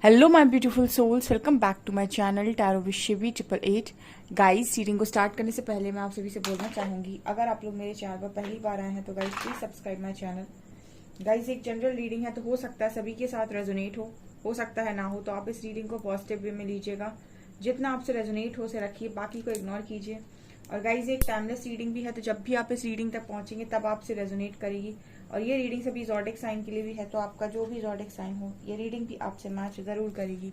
Hello my beautiful souls, welcome back to my channel tarot with Shivi 888। Guys, reading को start करने से पहले मैं आप सभी से बोलना चाहूंगी, अगर आप लोग मेरे चैनल पर पहली बार आए हैं तो guys please subscribe my channel. Guys, एक जनरल रीडिंग है तो हो सकता है सभी के साथ रेजोनेट हो सकता है ना हो, तो आप इस रीडिंग को पॉजिटिव वे में लीजिएगा। जितना आपसे रेजोनेट हो से रखिए, बाकी को इग्नोर कीजिए। और गाइज, एक टाइमलेस रीडिंग भी है, तो जब भी आप इस रीडिंग तक पहुंचेंगे तब आपसे रेजोनेट करेगी। और ये रीडिंग सभी ज़ोडिक साइन के लिए भी है, तो आपका जो भी ज़ोडिक साइन हो ये रीडिंग भी आपसे मैच जरूर करेगी।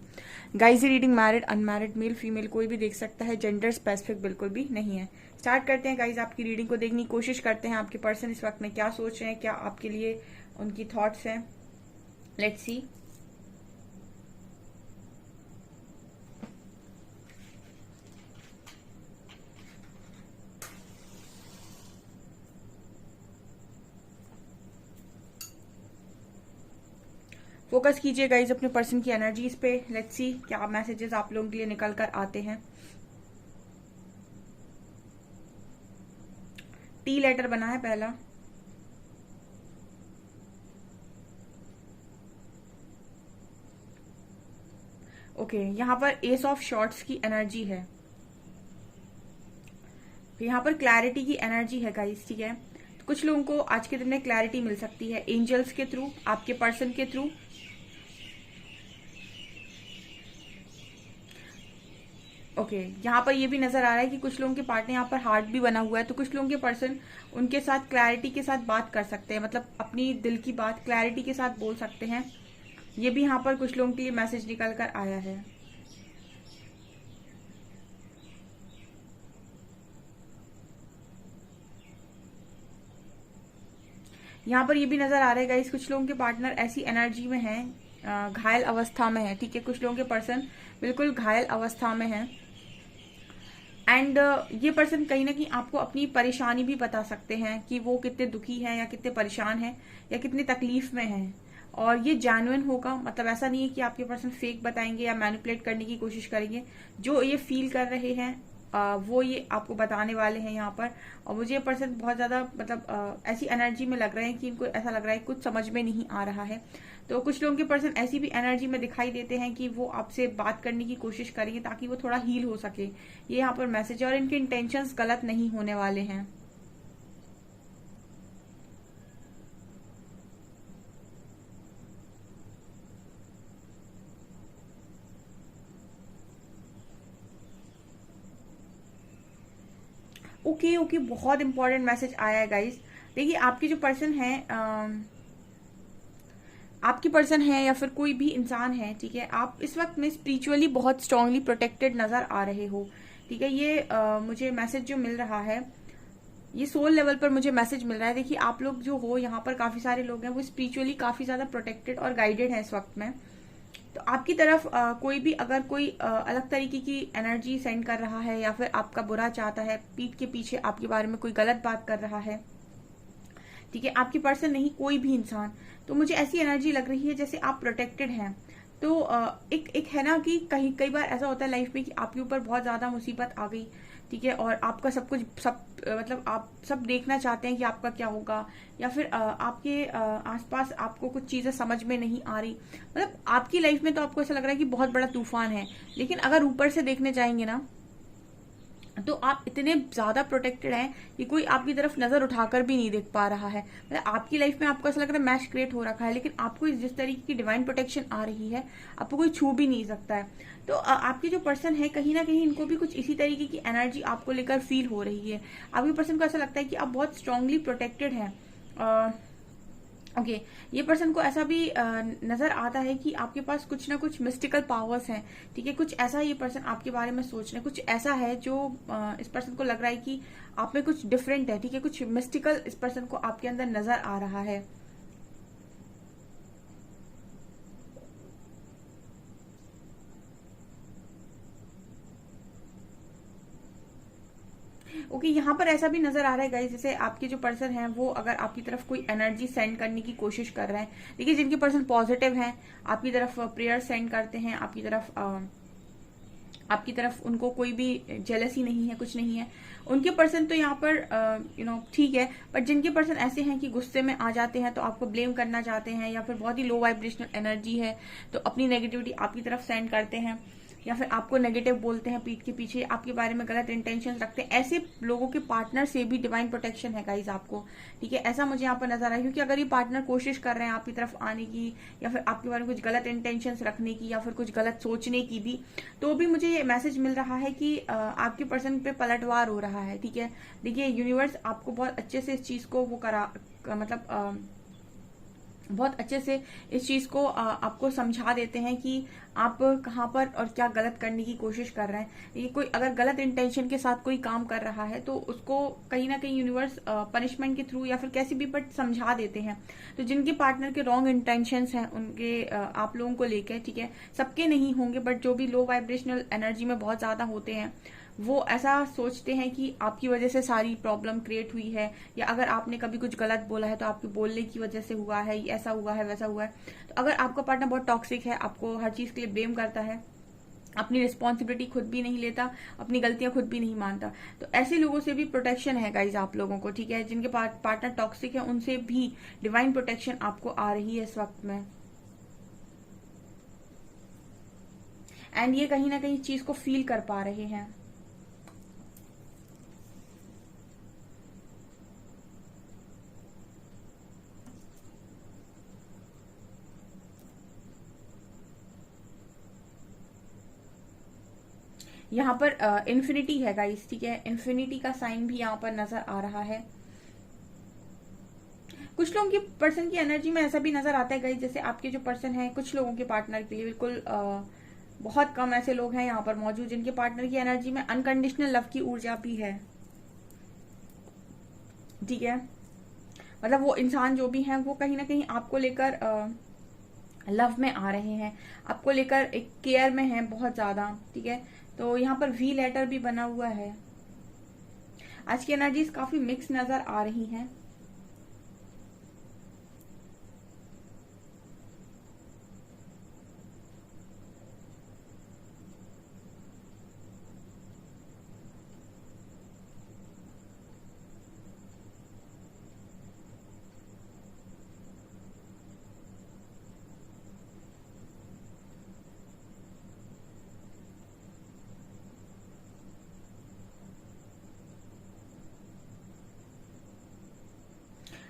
गाइज, ये reading married unmarried male female कोई भी देख सकता है, जेंडर स्पेसिफिक बिल्कुल भी नहीं है। स्टार्ट करते हैं गाइज, आपकी रीडिंग को देखने की कोशिश करते हैं। आपके पर्सन इस वक्त में क्या सोच रहे हैं, क्या आपके लिए उनकी थॉट्स हैं। Let's see. फोकस कीजिए गाइज अपने पर्सन की एनर्जीज पे। लेट्स सी क्या मैसेजेस आप लोगों के लिए निकल कर आते हैं। टी लेटर बना है पहला। ओके, यहाँ पर एस ऑफ शॉर्ट्स की एनर्जी है। यहाँ पर क्लैरिटी की एनर्जी है गाइस, ठीक है। तो कुछ लोगों को आज के दिन में क्लैरिटी मिल सकती है एंजल्स के थ्रू, आपके पर्सन के थ्रू। ओके, यहाँ पर ये भी नजर आ रहा है कि कुछ लोगों के पार्टनर यहाँ पर हार्ट भी बना हुआ है, तो कुछ लोगों के पर्सन उनके साथ क्लैरिटी के साथ बात कर सकते हैं, मतलब अपनी दिल की बात क्लैरिटी के साथ बोल सकते हैं। ये भी यहाँ पर कुछ लोगों के लिए मैसेज निकल कर आया है। यहाँ पर ये भी नजर आ रहा है गाइस, कुछ लोगों के पार्टनर ऐसी एनर्जी में हैं, घायल अवस्था में है, ठीक है। कुछ लोगों के पर्सन बिल्कुल घायल अवस्था में है। एंड ये पर्सन कहीं ना कहीं आपको अपनी परेशानी भी बता सकते हैं कि वो कितने दुखी हैं या कितने परेशान हैं या कितनी तकलीफ में हैं। और ये जेन्युइन होगा, मतलब ऐसा नहीं है कि आपके पर्सन फेक बताएंगे या मैनिपुलेट करने की कोशिश करेंगे। जो ये फील कर रहे हैं वो ये आपको बताने वाले हैं यहाँ पर। और मुझे ये पर्सन बहुत ज्यादा मतलब ऐसी एनर्जी में लग रहे हैं कि इनको ऐसा लग रहा है कुछ समझ में नहीं आ रहा है। तो कुछ लोगों के पर्सन ऐसी भी एनर्जी में दिखाई देते हैं कि वो आपसे बात करने की कोशिश करेंगे ताकि वो थोड़ा हील हो सके। ये यहाँ पर मैसेज है, और इनके इंटेंशंस गलत नहीं होने वाले हैं। ओके ओके, बहुत इंपॉर्टेंट मैसेज आया है गाइस। देखिए, आपके जो पर्सन है, आपकी पर्सन है या फिर कोई भी इंसान है, ठीक है, आप इस वक्त में स्पिरिचुअली बहुत स्ट्रांगली प्रोटेक्टेड नजर आ रहे हो, ठीक है। ये मुझे मैसेज जो मिल रहा है, ये सोल लेवल पर मुझे मैसेज मिल रहा है। देखिए, आप लोग जो हो यहाँ पर काफी सारे लोग हैं, वो स्पिरिचुअली काफी ज्यादा प्रोटेक्टेड और गाइडेड है इस वक्त में। तो आपकी तरफ कोई भी अगर कोई अलग तरीके की एनर्जी सेंड कर रहा है या फिर आपका बुरा चाहता है, पीठ के पीछे आपके बारे में कोई गलत बात कर रहा है, ठीक है, आपकी पर्सन नहीं कोई भी इंसान, तो मुझे ऐसी एनर्जी लग रही है जैसे आप प्रोटेक्टेड हैं। तो एक एक है ना कि कहीं कई बार ऐसा होता है लाइफ में कि आपके ऊपर बहुत ज्यादा मुसीबत आ गई, ठीक है, और आपका सब कुछ मतलब आप सब देखना चाहते हैं कि आपका क्या होगा, या फिर आपके आसपास आपको कुछ चीजें समझ में नहीं आ रही। मतलब आपकी लाइफ में तो आपको ऐसा लग रहा है कि बहुत बड़ा तूफान है, लेकिन अगर ऊपर से देखने जाएंगे ना, तो आप इतने ज्यादा प्रोटेक्टेड हैं कि कोई आपकी तरफ नजर उठाकर भी नहीं देख पा रहा है। मतलब आपकी लाइफ में आपको ऐसा लग रहा है मैश क्रिएट हो रखा है, लेकिन आपको जिस तरीके की डिवाइन प्रोटेक्शन आ रही है, आपको कोई छू भी नहीं सकता है। तो आपके जो पर्सन है, कहीं ना कहीं इनको भी कुछ इसी तरीके की एनर्जी आपको लेकर फील हो रही है। आपके पर्सन को ऐसा लगता है कि आप बहुत स्ट्रांगली प्रोटेक्टेड हैं। ओके, ये पर्सन को ऐसा भी नजर आता है कि आपके पास कुछ ना कुछ मिस्टिकल पावर्स हैं, ठीक है। कुछ ऐसा ये पर्सन आपके बारे में सोच रहे हैं, कुछ ऐसा है जो इस पर्सन को लग रहा है कि आप में कुछ डिफरेंट है, ठीक है, कुछ मिस्टिकल इस पर्सन को आपके अंदर नजर आ रहा है। ओके, यहाँ पर ऐसा भी नजर आ रहा है गाइस, जैसे आपके जो पर्सन है वो अगर आपकी तरफ कोई एनर्जी सेंड करने की कोशिश कर रहे हैं, देखिए जिनके पर्सन पॉजिटिव हैं, आपकी तरफ प्रेयर सेंड करते हैं, आपकी तरफ आपकी तरफ उनको कोई भी जेलसी नहीं है, कुछ नहीं है। उनके पर्सन तो यहाँ पर ठीक है, बट जिनके पर्सन ऐसे हैं कि गुस्से में आ जाते हैं तो आपको ब्लेम करना चाहते हैं, या फिर बहुत ही लो वाइब्रेशनल एनर्जी है तो अपनी नेगेटिविटी आपकी तरफ सेंड करते हैं, या फिर आपको नेगेटिव बोलते हैं पीठ के पीछे, आपके बारे में गलत इंटेंशन रखते हैं, ऐसे लोगों के पार्टनर से भी डिवाइन प्रोटेक्शन है गाइज आपको, ठीक है। ऐसा मुझे यहाँ पर नजर आ रहा है, क्योंकि अगर ये पार्टनर कोशिश कर रहे हैं आपकी तरफ आने की, या फिर आपके बारे में कुछ गलत इंटेंशन रखने की, या फिर कुछ गलत सोचने की भी, तो भी मुझे ये मैसेज मिल रहा है कि आपके पर्सन पे पलटवार हो रहा है, ठीक है। देखिए यूनिवर्स आपको बहुत अच्छे से इस चीज को वो मतलब बहुत अच्छे से इस चीज को आपको समझा देते हैं कि आप कहाँ पर और क्या गलत करने की कोशिश कर रहे हैं। ये कोई अगर गलत इंटेंशन के साथ कोई काम कर रहा है तो उसको कहीं ना कहीं यूनिवर्स पनिशमेंट के थ्रू या फिर कैसे भी बट समझा देते हैं। तो जिनके पार्टनर के रॉन्ग इंटेंशंस हैं उनके आप लोगों को लेकर, ठीक है, सबके नहीं होंगे बट जो भी लो वाइब्रेशनल एनर्जी में बहुत ज्यादा होते हैं वो ऐसा सोचते हैं कि आपकी वजह से सारी प्रॉब्लम क्रिएट हुई है, या अगर आपने कभी कुछ गलत बोला है तो आपके बोलने की वजह से हुआ है, ऐसा हुआ है वैसा हुआ है। तो अगर आपका पार्टनर बहुत टॉक्सिक है, आपको हर चीज के लिए ब्लेम करता है, अपनी रिस्पॉन्सिबिलिटी खुद भी नहीं लेता, अपनी गलतियां खुद भी नहीं मानता, तो ऐसे लोगों से भी प्रोटेक्शन है गाइज आप लोगों को, ठीक है। जिनके पार्टनर टॉक्सिक है उनसे भी डिवाइन प्रोटेक्शन आपको आ रही है इस वक्त में। एंड ये कहीं ना कहीं चीज को फील कर पा रहे हैं। यहाँ पर इन्फिनिटी है गाइस, ठीक है, इन्फिनिटी का साइन भी यहाँ पर नजर आ रहा है। कुछ लोगों की पर्सन की एनर्जी में ऐसा भी नजर आता है गाइस, जैसे आपके जो पर्सन है कुछ लोगों के पार्टनर के लिए बिल्कुल बहुत कम ऐसे लोग हैं यहाँ पर मौजूद जिनके पार्टनर की एनर्जी में अनकंडीशनल लव की ऊर्जा भी है, ठीक है। मतलब वो इंसान जो भी है वो कहीं ना कहीं आपको लेकर लव में आ रहे हैं, आपको लेकर एक केयर में है बहुत ज्यादा, ठीक है। तो यहाँ पर वी लेटर भी बना हुआ है। आज की एनर्जीज काफी मिक्स नजर आ रही हैं।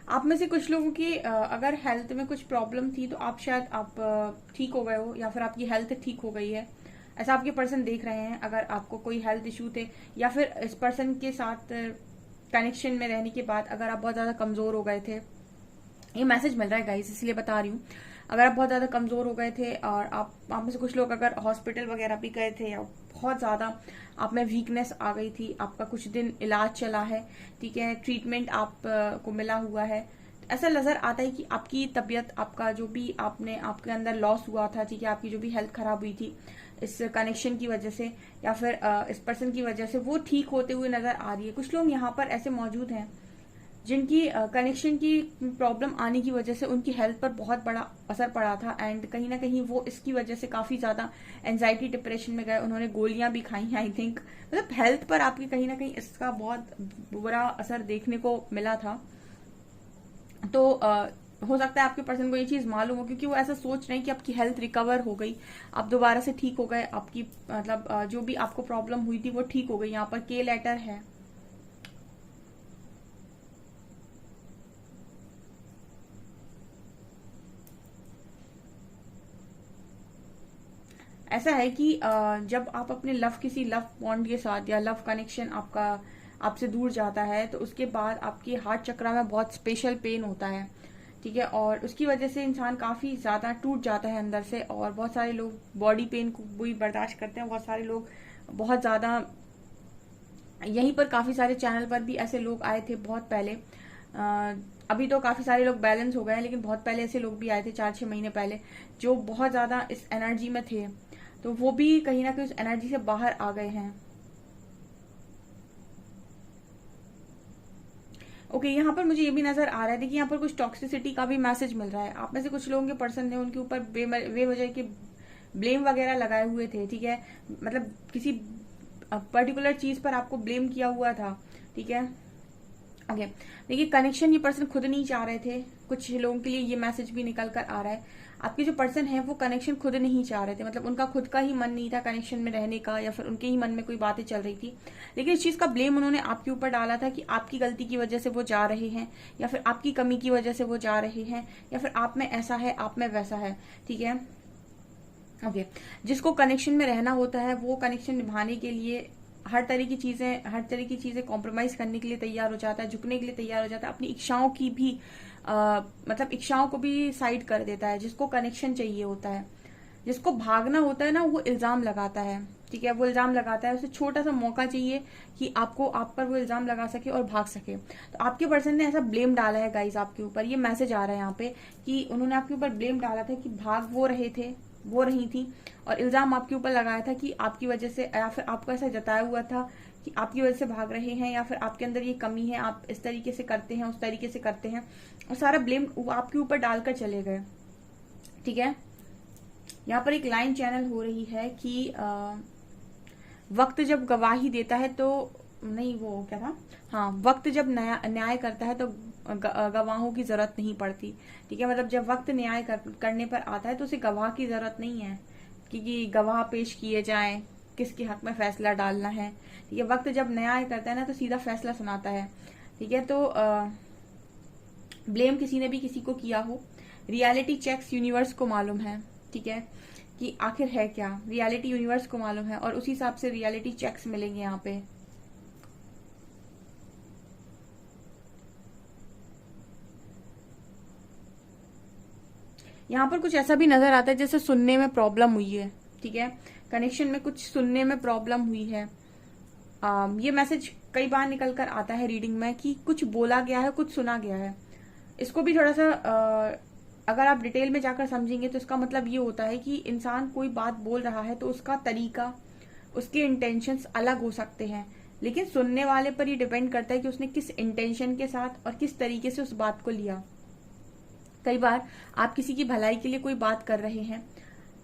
आप में से कुछ लोगों की अगर हेल्थ में कुछ प्रॉब्लम थी तो आप शायद आप ठीक हो गए हो, या फिर आपकी हेल्थ ठीक हो गई है, ऐसा आपके पर्सन देख रहे हैं। अगर आपको कोई हेल्थ इश्यू थे या फिर इस पर्सन के साथ कनेक्शन में रहने के बाद अगर आप बहुत ज्यादा कमजोर हो गए थे, ये मैसेज मिल रहा है गाइस इसलिए बता रही हूँ। अगर आप बहुत ज्यादा कमजोर हो गए थे और आप में से कुछ लोग अगर हॉस्पिटल वगैरह भी गए थे, या बहुत ज्यादा आप में वीकनेस आ गई थी, आपका कुछ दिन इलाज चला है, ठीक है, ट्रीटमेंट आप को मिला हुआ है, ऐसा नजर आता है कि आपकी तबीयत, आपका जो भी आपने आपके अंदर लॉस हुआ था, ठीक है, आपकी जो भी हेल्थ खराब हुई थी इस कनेक्शन की वजह से या फिर इस पर्सन की वजह से, वो ठीक होते हुए नजर आ रही है। कुछ लोग यहाँ पर ऐसे मौजूद हैं जिनकी कनेक्शन की प्रॉब्लम आने की वजह से उनकी हेल्थ पर बहुत बड़ा असर पड़ा था, एंड कहीं ना कहीं वो इसकी वजह से काफी ज्यादा एंजाइटी डिप्रेशन में गए, उन्होंने गोलियां भी खाई हैं आई थिंक। मतलब हेल्थ पर आपकी कहीं ना कहीं इसका बहुत बुरा असर देखने को मिला था। तो हो सकता है आपके पर्सन को ये चीज मालूम हो, क्योंकि वो ऐसा सोच रहे हैं कि आपकी हेल्थ रिकवर हो गई, आप दोबारा से ठीक हो गए, आपकी मतलब जो भी आपको प्रॉब्लम हुई थी वो ठीक हो गई। यहाँ पर के लेटर है। ऐसा है कि जब आप अपने किसी लव बॉन्ड के साथ या लव कनेक्शन आपका आपसे दूर जाता है तो उसके बाद आपके हार्ट चक्र में बहुत स्पेशल पेन होता है, ठीक है, और उसकी वजह से इंसान काफी ज्यादा टूट जाता है अंदर से। और बहुत सारे लोग बॉडी पेन को भी बर्दाश्त करते हैं, बहुत सारे लोग बहुत ज्यादा, यहीं पर काफी सारे चैनल पर भी ऐसे लोग आए थे बहुत पहले, अभी तो काफी सारे लोग बैलेंस हो गए हैं, लेकिन बहुत पहले ऐसे लोग भी आए थे 4-6 महीने पहले जो बहुत ज्यादा इस एनर्जी में थे, तो वो भी कहीं ना कहीं उस एनर्जी से बाहर आ गए हैं। ओके, यहाँ पर मुझे ये भी नजर आ रहा है, देखिए यहाँ पर कुछ टॉक्सिसिटी का भी मैसेज मिल रहा है। आप में से कुछ लोगों के पर्सन थे, उनके ऊपर बेवजह के ब्लेम वगैरह लगाए हुए थे, ठीक है, मतलब किसी पर्टिकुलर चीज पर आपको ब्लेम किया हुआ था, ठीक है। ओके, देखिए कनेक्शन ये पर्सन खुद नहीं चाह रहे थे, कुछ लोगों के लिए ये मैसेज भी निकल कर आ रहा है, आपके जो पर्सन है वो कनेक्शन खुद नहीं चाह रहे थे, मतलब उनका खुद का ही मन नहीं था कनेक्शन में रहने का, या फिर उनके ही मन में कोई बातें चल रही थी, लेकिन इस चीज का ब्लेम उन्होंने आपके ऊपर डाला था कि आपकी गलती की वजह से वो जा रहे हैं, या फिर आपकी कमी की वजह से वो जा रहे हैं, या फिर आप में ऐसा है, आप में वैसा है, ठीक है। ओके, जिसको कनेक्शन में रहना होता है वो कनेक्शन निभाने के लिए हर तरह की चीजें कॉम्प्रोमाइज करने के लिए तैयार हो जाता है, झुकने के लिए तैयार हो जाता है, अपनी इच्छाओं की भी मतलब इच्छाओं को भी साइड कर देता है। जिसको कनेक्शन चाहिए होता है, जिसको भागना होता है ना, वो इल्जाम लगाता है, ठीक है, वो इल्जाम लगाता है, उसे छोटा सा मौका चाहिए कि आप पर वो इल्जाम लगा सके और भाग सके। तो आपके पर्सन ने ऐसा ब्लेम डाला है गाइस आपके ऊपर, ये मैसेज आ रहा है यहाँ पे कि उन्होंने आपके ऊपर ब्लेम डाला था कि भाग वो रहे थे, वो रही थी, और इल्जाम आपके ऊपर लगाया था कि आपकी वजह से, या फिर आपको ऐसा जताया हुआ था कि आपकी वजह से भाग रहे हैं, या फिर आपके अंदर ये कमी है, आप इस तरीके से करते हैं, उस तरीके से करते हैं, और सारा ब्लेम आपके ऊपर डालकर चले गए, ठीक है। यहाँ पर एक लाइन चैनल हो रही है कि वक्त जब गवाही देता है तो नहीं, वो क्या था, हाँ, वक्त जब न्याय करता है तो गवाहों की जरूरत नहीं पड़ती, ठीक है, मतलब जब वक्त न्याय करने पर आता है तो उसे गवाह की जरूरत नहीं है कि गवाह पेश किए जाएं, किसके हक में फैसला डालना है, ठीक है। वक्त जब न्याय करता है ना तो सीधा फैसला सुनाता है, ठीक है। तो ब्लेम किसी ने भी किसी को किया हो, रियलिटी चेक्स यूनिवर्स को मालूम है, ठीक है, कि आखिर है क्या, रियलिटी यूनिवर्स को मालूम है, और उसी हिसाब से रियलिटी चेक्स मिलेंगे यहाँ पे। यहाँ पर कुछ ऐसा भी नजर आता है जैसे सुनने में प्रॉब्लम हुई है, ठीक है, कनेक्शन में कुछ सुनने में प्रॉब्लम हुई है। ये मैसेज कई बार निकल कर आता है रीडिंग में कि कुछ बोला गया है, कुछ सुना गया है। इसको भी थोड़ा सा अगर आप डिटेल में जाकर समझेंगे तो इसका मतलब ये होता है कि इंसान कोई बात बोल रहा है तो उसका तरीका, उसके इंटेंशंस अलग हो सकते हैं, लेकिन सुनने वाले पर ये डिपेंड करता है कि उसने किस इंटेंशन के साथ और किस तरीके से उस बात को लिया। कई बार आप किसी की भलाई के लिए कोई बात कर रहे हैं,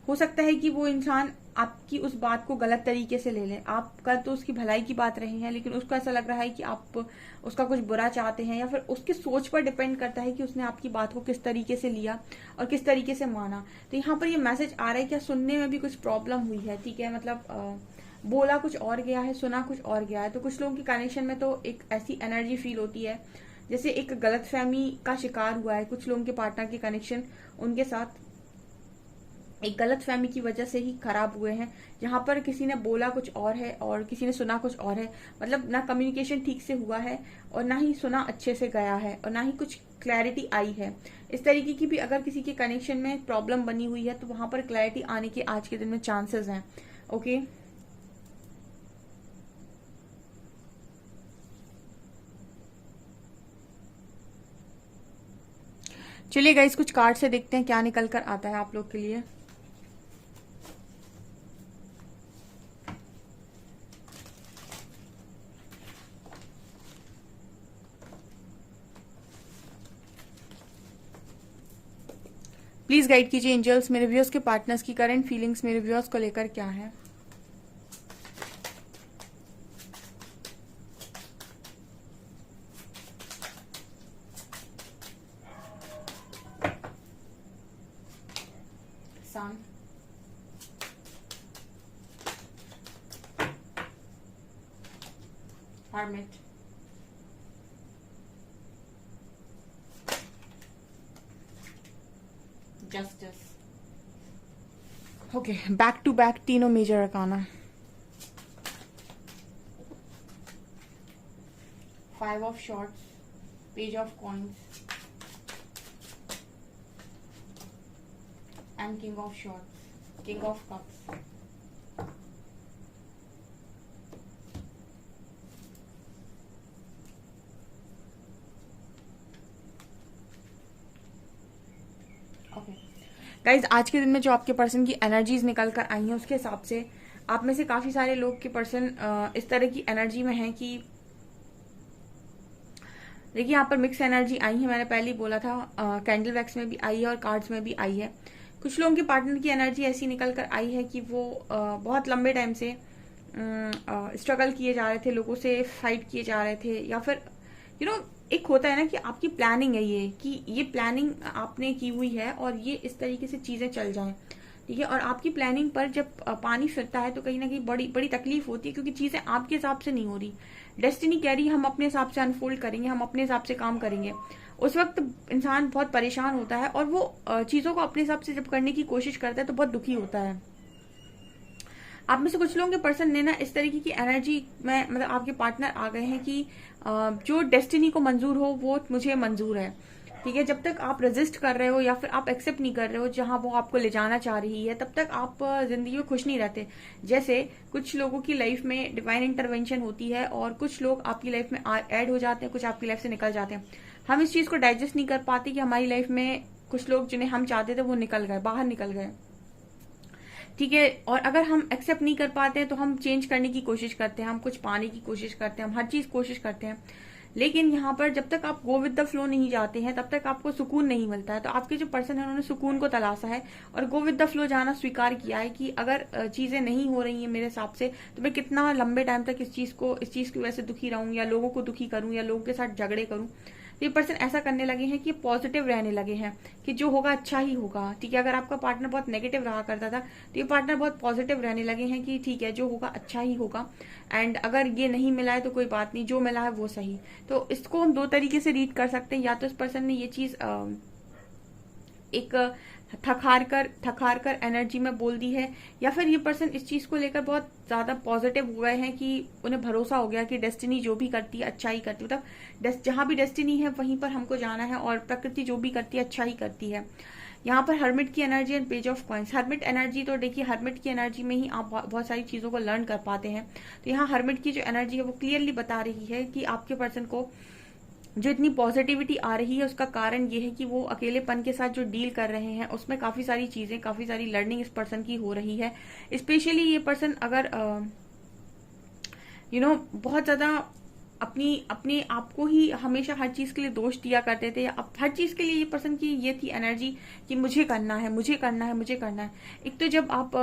हो सकता है कि वो इंसान आपकी उस बात को गलत तरीके से ले ले, आप कर तो उसकी भलाई की बात रहे हैं, लेकिन उसको ऐसा लग रहा है कि आप उसका कुछ बुरा चाहते हैं, या फिर उसकी सोच पर डिपेंड करता है कि उसने आपकी बात को किस तरीके से लिया और किस तरीके से माना। तो यहाँ पर ये मैसेज आ रहा है कि सुनने में भी कुछ प्रॉब्लम हुई है, ठीक है, मतलब बोला कुछ और गया है, सुना कुछ और गया है। तो कुछ लोगों की कनेक्शन में तो एक ऐसी एनर्जी फील होती है जैसे एक गलतफहमी का शिकार हुआ है। कुछ लोगों के पार्टनर के कनेक्शन उनके साथ एक गलतफहमी की वजह से ही खराब हुए हैं, जहां पर किसी ने बोला कुछ और है और किसी ने सुना कुछ और है, मतलब ना कम्युनिकेशन ठीक से हुआ है और ना ही सुना अच्छे से गया है और ना ही कुछ क्लैरिटी आई है। इस तरीके की भी अगर किसी के कनेक्शन में प्रॉब्लम बनी हुई है तो वहां पर क्लैरिटी आने के आज के दिन में चांसेस हैं। ओके, चलिए गाइस कुछ कार्ड से देखते हैं क्या निकल कर आता है आप लोग के लिए। प्लीज गाइड कीजिए एंजल्स, मेरे व्यूअर्स के पार्टनर्स की करंट फीलिंग्स मेरे व्यूअर्स को लेकर क्या है। Sun, Hermit, Justice. Okay, back to back तीनों major arcana. 5 of Swords, Page of Coins and King of Swords, King of Cups. Okay guys, आज के दिन में जो आपके पर्सन की एनर्जीज निकल कर आई हैं उसके हिसाब से आप में से काफी सारे लोग के पर्सन इस तरह की एनर्जी में हैं कि देखिए यहाँ पर मिक्स एनर्जी आई है। मैंने पहले ही बोला था कैंडल वैक्स में भी आई है और कार्ड्स में भी आई है कुछ लोगों के पार्टनर की एनर्जी ऐसी निकल कर आई है कि वो बहुत लंबे टाइम से स्ट्रगल किए जा रहे थे, लोगों से फाइट किए जा रहे थे, या फिर एक होता है ना कि आपकी प्लानिंग है ये, कि ये प्लानिंग आपने की हुई है और ये इस तरीके से चीजें चल जाएं, ठीक है। और आपकी प्लानिंग पर जब पानी फिरता है तो कहीं ना कहीं बड़ी बड़ी तकलीफ होती है, क्योंकि चीजें आपके हिसाब से नहीं हो रही। डेस्टिनी कह रही है हम अपने हिसाब से अनफोल्ड करेंगे, हम अपने हिसाब से काम करेंगे। उस वक्त इंसान बहुत परेशान होता है और वो चीजों को अपने हिसाब से जब करने की कोशिश करता है तो बहुत दुखी होता है। आप में से कुछ लोगों के पर्सन ने ना इस तरीके की एनर्जी में, मतलब आपके पार्टनर आ गए हैं कि जो डेस्टिनी को मंजूर हो वो मुझे मंजूर है, ठीक है। जब तक आप रेजिस्ट कर रहे हो या फिर आप एक्सेप्ट नहीं कर रहे हो जहां वो आपको ले जाना चाह रही है, तब तक आप जिंदगी में खुश नहीं रहते। जैसे कुछ लोगों की लाइफ में डिवाइन इंटरवेंशन होती है और कुछ लोग आपकी लाइफ में ऐड हो जाते हैं, कुछ आपकी लाइफ से निकल जाते हैं। हम इस चीज को डाइजेस्ट नहीं कर पाते कि हमारी लाइफ में कुछ लोग जिन्हें हम चाहते थे वो निकल गए, बाहर निकल गए, ठीक है। और अगर हम एक्सेप्ट नहीं कर पाते हैं तो हम चेंज करने की कोशिश करते हैं, हम कुछ पाने की कोशिश करते हैं, हम हर चीज कोशिश करते हैं। लेकिन यहाँ पर जब तक आप गो विद द फ्लो नहीं जाते हैं तब तक आपको सुकून नहीं मिलता है। तो आपके जो पर्सन है उन्होंने सुकून को तलाशा है और गो विद द फ्लो जाना स्वीकार किया है कि अगर चीजें नहीं हो रही हैं मेरे हिसाब से तो मैं कितना लंबे टाइम तक इस चीज की वजह से दुखी रहूं, या लोगों को दुखी करूं, या लोगों के साथ झगड़े करूं। तो ये पर्सन ऐसा करने लगे हैं कि पॉजिटिव रहने लगे हैं कि जो होगा अच्छा ही होगा, ठीक है। अगर आपका पार्टनर बहुत नेगेटिव रहा करता था तो ये पार्टनर बहुत पॉजिटिव रहने लगे हैं कि ठीक है जो होगा अच्छा ही होगा, एंड अगर ये नहीं मिला है तो कोई बात नहीं, जो मिला है वो सही। तो इसको हम दो तरीके से रीड कर सकते हैं, या तो इस पर्सन ने ये चीज एक थकार कर एनर्जी में बोल दी है, या फिर ये पर्सन इस चीज को लेकर बहुत ज्यादा पॉजिटिव हुए हैं कि उन्हें भरोसा हो गया कि डेस्टिनी जो भी करती है अच्छा ही करती है, मतलब जहां भी डेस्टिनी है वहीं पर हमको जाना है और प्रकृति जो भी करती है अच्छा ही करती है। यहाँ पर हर्मिट की energy and page of coins. Hermit energy तो देखिए, हर्मिट की एनर्जी में ही आप बहुत सारी चीजों को लर्न कर पाते हैं। तो यहाँ हर्मिट की जो एनर्जी है वो क्लियरली बता रही है कि आपके पर्सन को जो इतनी पॉजिटिविटी आ रही है उसका कारण ये है कि वो अकेलेपन के साथ जो डील कर रहे हैं उसमें काफी सारी चीजें, काफी सारी लर्निंग इस पर्सन की हो रही है। स्पेशली ये पर्सन अगर बहुत ज्यादा अपने आप को ही हमेशा हर चीज के लिए दोष दिया करते थे, या हर चीज के लिए ये पर्सन की ये थी एनर्जी कि मुझे करना है, मुझे करना है, मुझे करना है। एक तो जब आप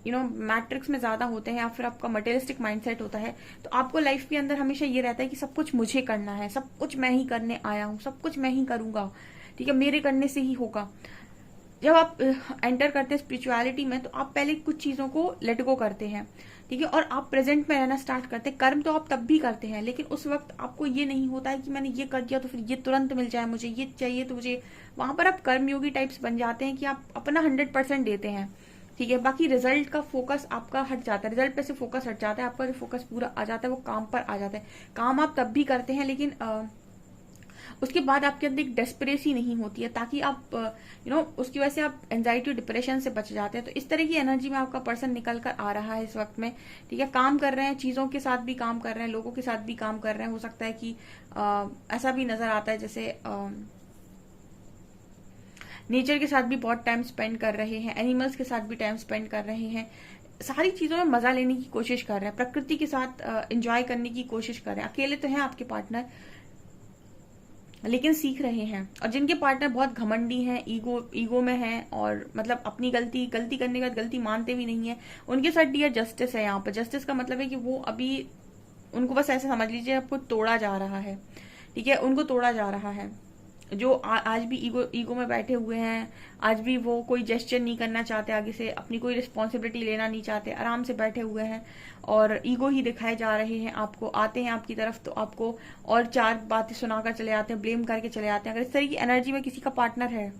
मैट्रिक्स में ज्यादा होते हैं या फिर आपका मटेरियलिस्टिक माइंडसेट होता है तो आपको लाइफ के अंदर हमेशा ये रहता है कि सब कुछ मुझे करना है, सब कुछ मैं ही करने आया हूँ, सब कुछ मैं ही करूंगा, ठीक है, मेरे करने से ही होगा। जब आप एंटर करते हैं स्पिरिचुअलिटी में तो आप पहले कुछ चीजों को लेट गो करते हैं, ठीक है, और आप प्रेजेंट में रहना स्टार्ट करते हैं। कर्म तो आप तब भी करते हैं लेकिन उस वक्त आपको ये नहीं होता है कि मैंने ये कर दिया तो फिर ये तुरंत मिल जाए, मुझे ये चाहिए तो मुझे, वहां पर आप कर्मयोगी टाइप्स बन जाते हैं कि आप अपना 100% देते हैं, ठीक है। बाकी रिजल्ट का फोकस आपका हट जाता है, रिजल्ट पे से फोकस हट जाता है, आपका जो फोकस पूरा आ जाता है वो काम पर आ जाता है। काम आप तब भी करते हैं लेकिन उसके बाद आपके अंदर एक डेस्परेसी नहीं होती है, ताकि आप उसकी वजह से आप एंजाइटी और डिप्रेशन से बच जाते हैं। तो इस तरह की एनर्जी में आपका पर्सन निकल कर आ रहा है इस वक्त में, ठीक है। काम कर रहे हैं, चीजों के साथ भी काम कर रहे हैं, लोगों के साथ भी काम कर रहे हैं। हो सकता है कि ऐसा भी नजर आता है जैसे नेचर के साथ भी बहुत टाइम स्पेंड कर रहे हैं, एनिमल्स के साथ भी टाइम स्पेंड कर रहे हैं, सारी चीजों में मजा लेने की कोशिश कर रहे हैं, प्रकृति के साथ एंजॉय करने की कोशिश कर रहे हैं। अकेले तो हैं आपके पार्टनर लेकिन सीख रहे हैं। और जिनके पार्टनर बहुत घमंडी हैं, ईगो में हैं और मतलब अपनी गलती करने के बाद गलती मानते भी नहीं है, उनके साथ डियर जस्टिस है। यहाँ पर जस्टिस का मतलब है कि वो अभी उनको बस ऐसे समझ लीजिए आपको तोड़ा जा रहा है, ठीक है, उनको तोड़ा जा रहा है। जो आज भी ईगो में बैठे हुए हैं, आज भी वो कोई जेस्चर नहीं करना चाहते, आगे से अपनी कोई रिस्पॉन्सिबिलिटी लेना नहीं चाहते, आराम से बैठे हुए हैं और ईगो ही दिखाए जा रहे हैं आपको। आते हैं आपकी तरफ तो आपको और चार बातें सुनाकर चले आते हैं, ब्लेम करके चले आते हैं। अगर इस तरह की एनर्जी में किसी का पार्टनर है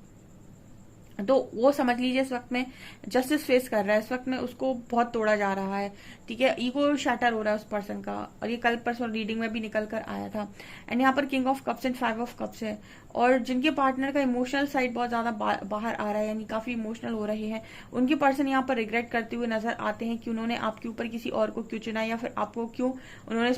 तो वो समझ लीजिए इस वक्त में जस्टिस फेस कर रहा है, इस वक्त में उसको बहुत तोड़ा जा रहा है, ठीक है, ईगो शैटर हो रहा है उस पर्सन का। और ये कल परसों रीडिंग में भी निकल कर आया था। एंड यहाँ पर king of cups and 5 of cups है। और जिनके पार्टनर का इमोशनल साइड बहुत ज्यादा बाहर आ रहा है, यानी काफी इमोशनल हो रहे हैं, उनके पर्सन यहाँ पर रिग्रेट करते हुए नजर आते हैं कि उन्होंने आपके ऊपर किसी और को क्यों चुना, या फिर आपको क्यों उन्होंने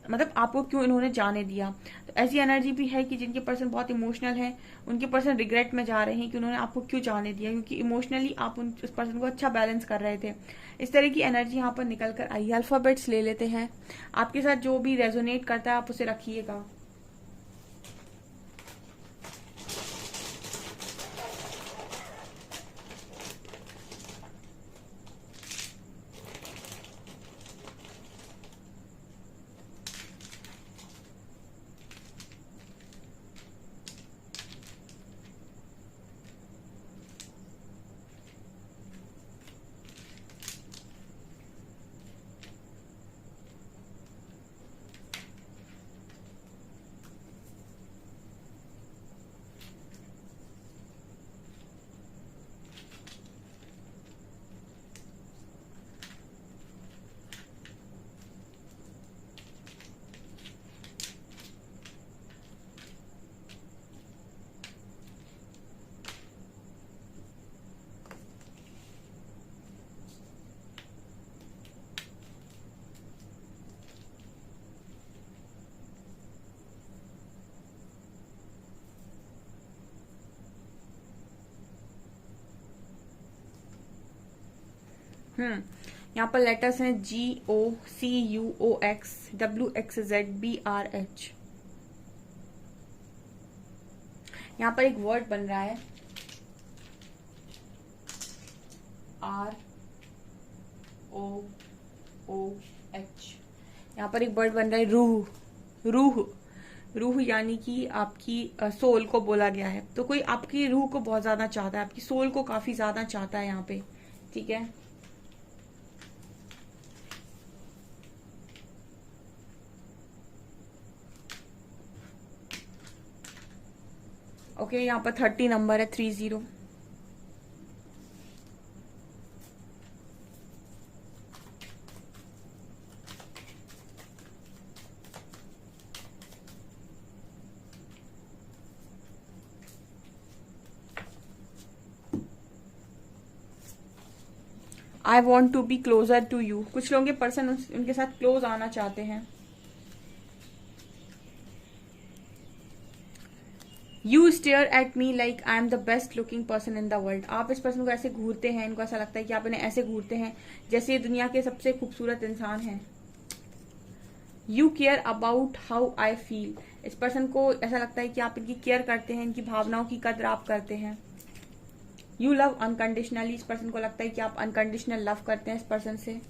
मतलब आपको क्यों इन्होंने जाने दिया। तो ऐसी एनर्जी भी है कि जिनके पर्सन बहुत इमोशनल है, उनके पर्सन रिग्रेट में जा रहे हैं कि उन्होंने आपको क्यों जाने दिया, क्योंकि इमोशनली आप उस पर्सन को अच्छा बैलेंस कर रहे थे। इस तरह की एनर्जी यहाँ पर निकल कर आई है। अल्फाबेट्स ले लेते हैं, आपके साथ जो भी रेजोनेट करता है आप उसे रखिएगा। यहाँ पर लेटर्स हैं GOCUOX WXZBRH। यहाँ पर एक वर्ड बन रहा है ROOH। यहाँ पर एक वर्ड बन रहा है रूह। रूह रूह यानी कि आपकी सोल को बोला गया है। तो कोई आपकी रूह को बहुत ज्यादा चाहता है, आपकी सोल को काफी ज्यादा चाहता है यहाँ पे, ठीक है। ओके यहाँ पर 30 नंबर है, 30। I want to be closer to you. कुछ लोग पर्सन उनके साथ क्लोज आना चाहते हैं। You stare at me like I am the best looking person in the world. आप इस पर्सन को ऐसे घूरते हैं, इनको ऐसा लगता है कि आप इन्हें ऐसे घूरते हैं जैसे ये दुनिया के सबसे खूबसूरत इंसान हैं। You care about how I feel. इस पर्सन को ऐसा लगता है कि आप इनकी केयर करते हैं, इनकी भावनाओं की कदर आप करते हैं। You love unconditionally. इस पर्सन को लगता है कि आप अनकंडीशनल लव करते हैं इस पर्सन से।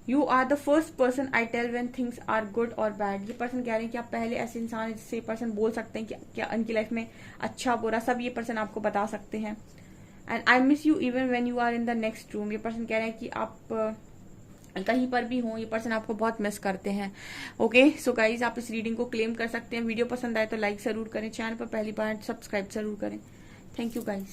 You are the first person I tell when things are good और बैड। ये पर्सन कह रहे हैं कि आप पहले ऐसे इंसान हैं जिससे पर्सन बोल सकते हैं कि क्या इनकी लाइफ में अच्छा बुरा सब ये पर्सन आपको बता सकते हैं। And I miss you even when you are in the next room. ये पर्सन कह रहे हैं कि आप कहीं पर भी हो, ये पर्सन आपको बहुत मिस करते हैं। ओके सो गाइज, आप इस रीडिंग को क्लेम कर सकते हैं। वीडियो पसंद आए तो लाइक जरूर करें, चैनल पर पहली बार सब्सक्राइब जरूर करें। Thank you guys.